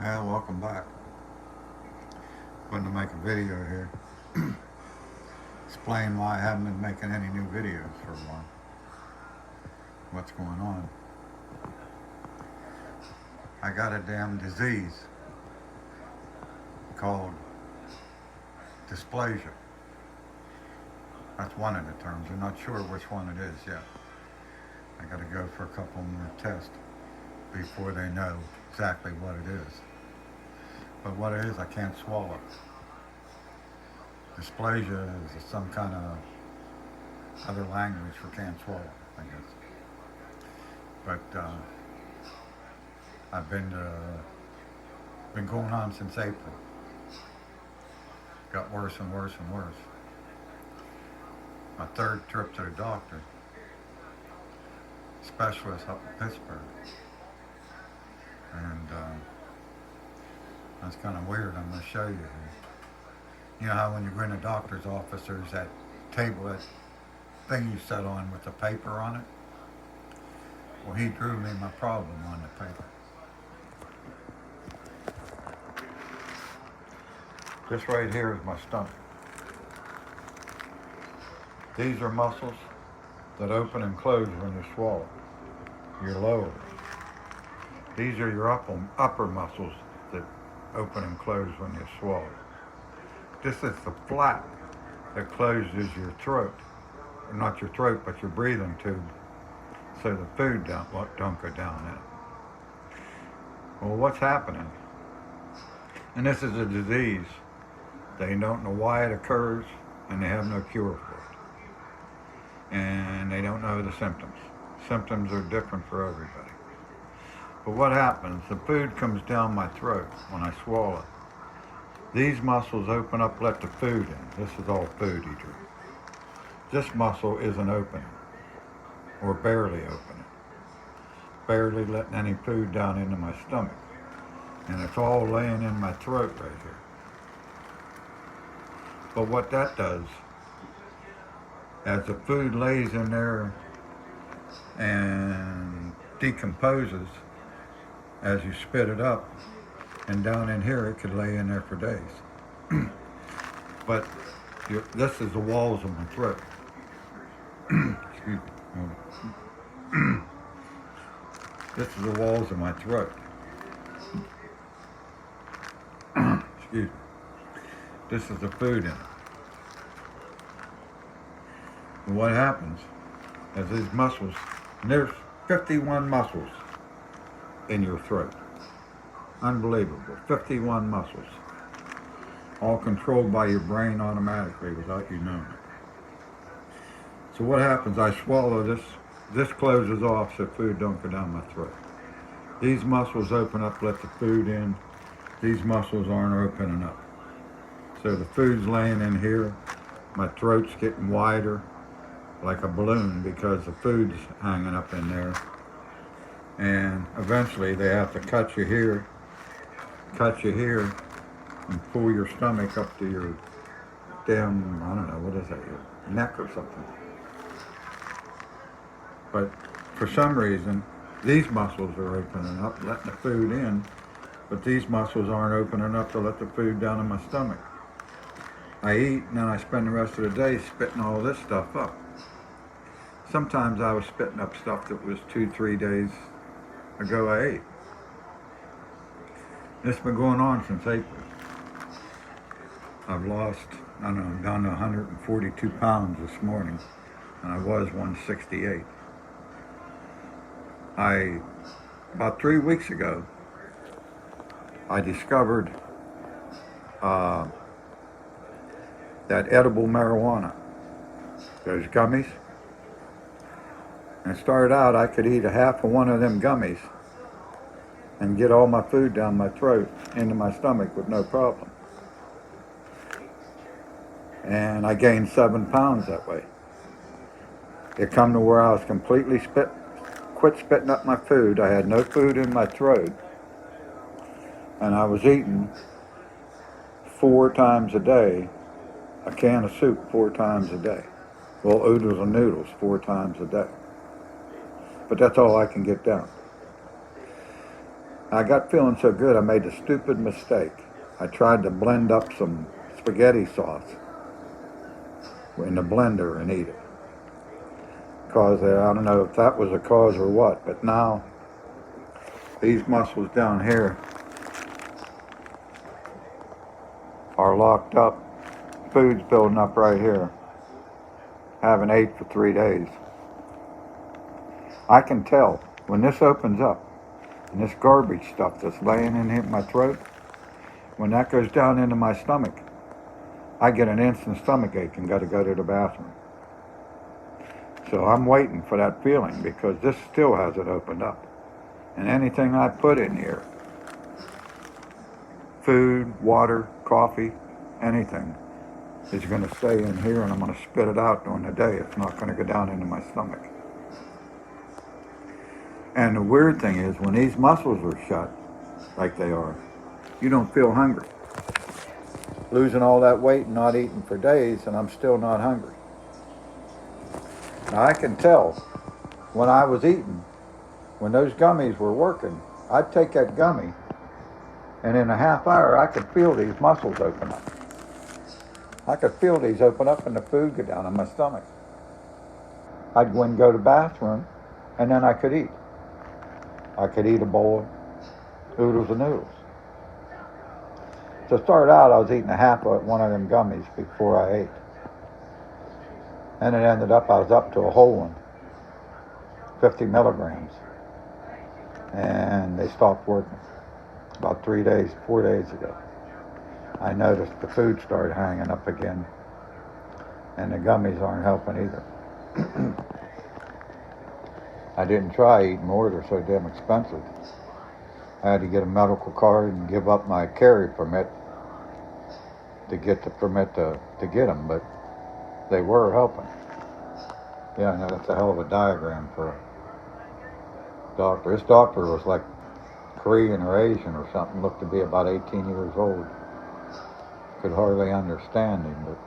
Well, welcome back. Wanted to make a video here. Explain why I haven't been making any new videos for a while. What's going on? I got a damn disease called dysplasia. That's one of the terms. I'm not sure which one it is yet. I got to go for a couple more tests before they know exactly what it is. But what it is, I can't swallow. Dysplasia is some kind of other language for can't swallow, I guess. But I've been going on since April. Got worse and worse and worse. My third trip to the doctor, specialist up in Pittsburgh, and that's kind of weird. I'm going to show you here. You know how when you go in a doctor's office, there's that table, that thing you sit on with the paper on it? Well, he drew me my problem on the paper. This right here is my stomach. These are muscles that open and close when you swallow. Your lower. These are your upper muscles that open and close when you swallow. This is the flap that closes your throat. Or not your throat, but your breathing tube, so the food don't go down in it. Well, what's happening? And this is a disease. They don't know why it occurs, and they have no cure for it. And they don't know the symptoms. Symptoms are different for everybody. But what happens? The food comes down my throat when I swallow it. These muscles open up, let the food in. This is all food you drink. This muscle isn't opening, or barely opening. Barely letting any food down into my stomach. And it's all laying in my throat right here. But what that does, as the food lays in there and decomposes, as you spit it up, and down in here it could lay in there for days. But this is the walls of my throat. Excuse me. This is the walls of my throat. Excuse me. This is the food in it. And what happens is these muscles, and there's 51 muscles in your throat. Unbelievable. 51 muscles. All controlled by your brain automatically without you knowing it. So what happens, I swallow this, this closes off so food don't go down my throat. These muscles open up, let the food in. These muscles aren't opening up. So the food's laying in here. My throat's getting wider like a balloon because the food's hanging up in there. And eventually they have to cut you here, and pull your stomach up to your damn, I don't know, what is that, your neck or something. But for some reason, these muscles are opening up, letting the food in, but these muscles aren't opening up to let the food down in my stomach. I eat, and then I spend the rest of the day spitting all this stuff up. Sometimes I was spitting up stuff that was 2-3 days ago I ate. It's been going on since April. I've lost, I don't know, I'm down to 142 pounds this morning, and I was 168. About 3 weeks ago, I discovered that edible marijuana, those gummies. And it started out, I could eat a half of one of them gummies and get all my food down my throat into my stomach with no problem. And I gained 7 pounds that way. It come to where I was completely quit spitting up my food. I had no food in my throat. And I was eating 4 times a day, a can of soup 4 times a day. Well, oodles and noodles 4 times a day. But that's all I can get down. I got feeling so good I made a stupid mistake. I tried to blend up some spaghetti sauce in the blender and eat it. Cause I don't know if that was a cause or what, but now these muscles down here are locked up. Food's building up right here. Haven't ate for 3 days. I can tell when this opens up and this garbage stuff that's laying in my throat, when that goes down into my stomach, I get an instant stomach ache and got to go to the bathroom. So I'm waiting for that feeling because this still hasn't opened up. And anything I put in here, food, water, coffee, anything, is going to stay in here and I'm going to spit it out during the day. It's not going to go down into my stomach. And the weird thing is when these muscles are shut, like they are, you don't feel hungry. Losing all that weight and not eating for days and I'm still not hungry. Now I can tell when I was eating, when those gummies were working, I'd take that gummy and in a half hour I could feel these muscles open up. I could feel these open up and the food go down in my stomach. I'd go and go to the bathroom and then I could eat. I could eat a bowl of oodles and noodles. To start out, I was eating a half of one of them gummies before I ate. And it ended up, I was up to a whole one, 50 milligrams. And they stopped working about 4 days ago. I noticed the food started hanging up again, and the gummies aren't helping either. I didn't try eating more, they're so damn expensive. I had to get a medical card and give up my carry permit to get the permit to get them, but they were helping. Yeah, I know that's a hell of a diagram for a doctor. This doctor was like Korean or Asian or something, looked to be about 18 years old. Could hardly understand him, but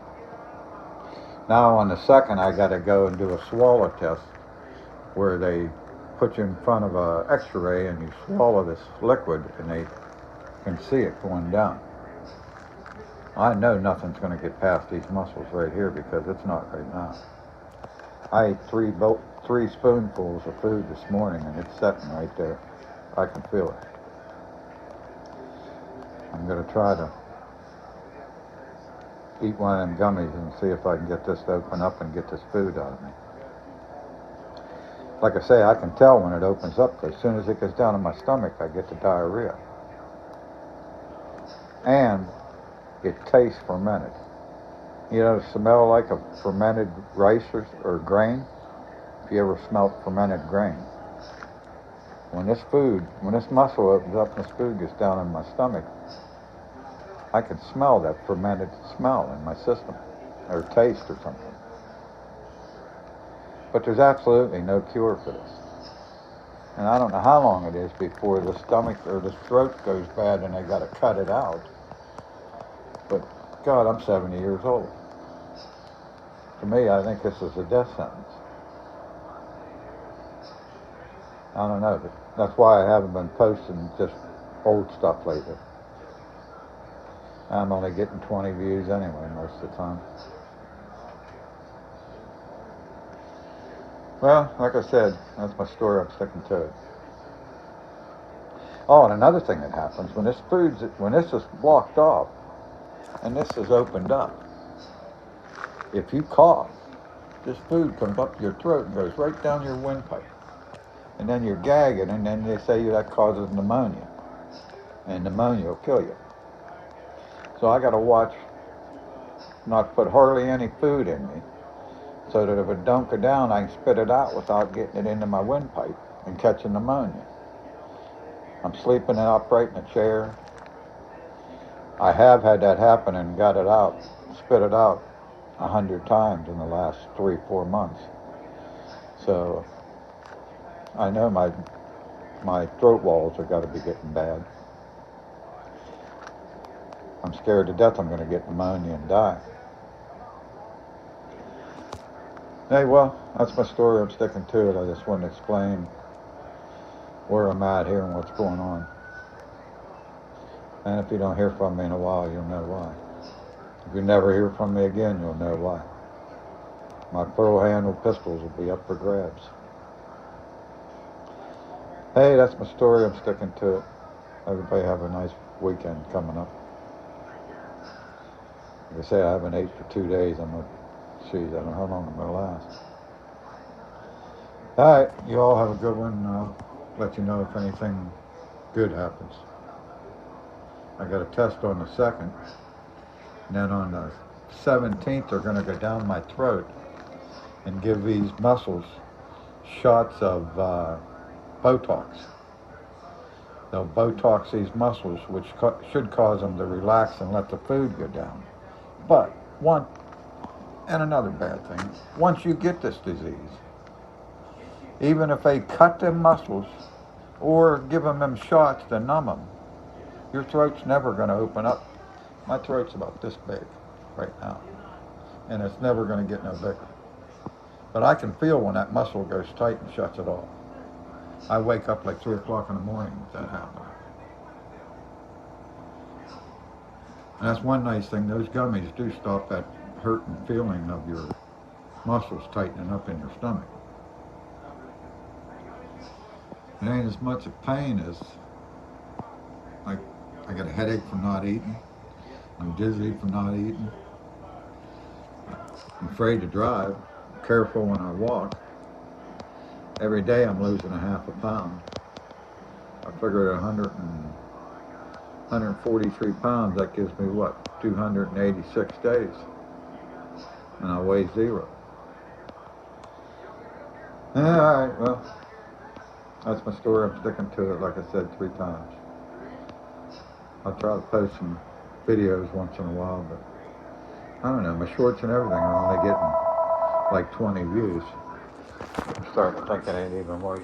now on the second I got to go and do a swallow test where they put you in front of a x-ray and you swallow this liquid and they can see it going down. I know nothing's going to get past these muscles right here because it's not right now. I ate three spoonfuls of food this morning and it's sitting right there. I can feel it. I'm going to try to eat one of them gummies and see if I can get this to open up and get this food out of me. Like I say, I can tell when it opens up because as soon as it gets down in my stomach, I get the diarrhea. And it tastes fermented. You know, smell like a fermented rice or grain? If you ever smelt fermented grain. When this muscle opens up and this food gets down in my stomach, I can smell that fermented smell in my system, or taste or something. But there's absolutely no cure for this. And I don't know how long it is before the stomach or the throat goes bad and they got to cut it out. But God, I'm 70 years old. To me, I think this is a death sentence. I don't know, but that's why I haven't been posting just old stuff lately. I'm only getting 20 views anyway most of the time. Well, like I said, that's my story. I'm sticking to it. Oh, and another thing that happens when this is blocked off and this is opened up, if you cough, this food comes up your throat and goes right down your windpipe. And then you're gagging, and then they say that causes pneumonia. And pneumonia will kill you. So I got to watch not put hardly any food in me, so that if it don't go down, I can spit it out without getting it into my windpipe and catching pneumonia. I'm sleeping upright in a chair. I have had that happen and got it out, spit it out 100 times in the last 3-4 months. So I know my throat walls are got to be getting bad. I'm scared to death I'm going to get pneumonia and die. Hey, well, that's my story. I'm sticking to it. I just wanted to explain where I'm at here and what's going on. And if you don't hear from me in a while, you'll know why. If you never hear from me again, you'll know why. My pearl-handled pistols will be up for grabs. Hey, that's my story. I'm sticking to it. Everybody have a nice weekend coming up. Like I say, I haven't ate for 2 days. I don't know how long I'm going to last. All right, you all have a good one. I'll let you know if anything good happens. I got a test on the 2nd, and then on the 17th, they're going to go down my throat and give these muscles shots of Botox. They'll Botox these muscles, which should cause them to relax and let the food go down. But another bad thing, once you get this disease, even if they cut them muscles or give them shots to numb them, your throat's never going to open up. My throat's about this big right now, and it's never going to get no bigger. But I can feel when that muscle goes tight and shuts it off. I wake up like 3 o'clock in the morning with that happening. And that's one nice thing, those gummies do stop that hurting feeling of your muscles tightening up in your stomach. It ain't as much of pain as, like, I got a headache from not eating. I'm dizzy from not eating. I'm afraid to drive. I'm careful when I walk. Every day I'm losing a half a pound. I figure at 143 pounds, that gives me what, 286 days. And I weigh 0. Yeah, all right, well, that's my story. I'm sticking to it, like I said, 3 times. I'll try to post some videos once in a while, but I don't know, my shorts and everything are only getting like 20 views. I'm starting to think it ain't even worth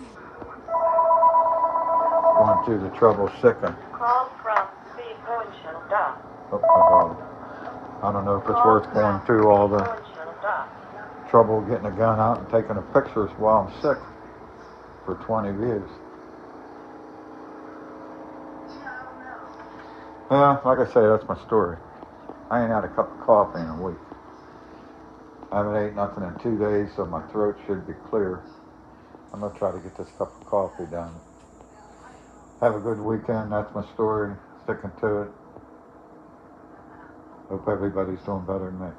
going through the trouble sicking. Call from Bigonshalda. Oh my God. I don't know if it's worth going through all the trouble getting a gun out and taking a pictures while I'm sick for 20 views. Yeah, like I say, that's my story. I ain't had a cup of coffee in a week. I haven't ate nothing in 2 days, so my throat should be clear. I'm gonna try to get this cup of coffee done. Have a good weekend. That's my story. Sticking to it. Hope everybody's doing better than me.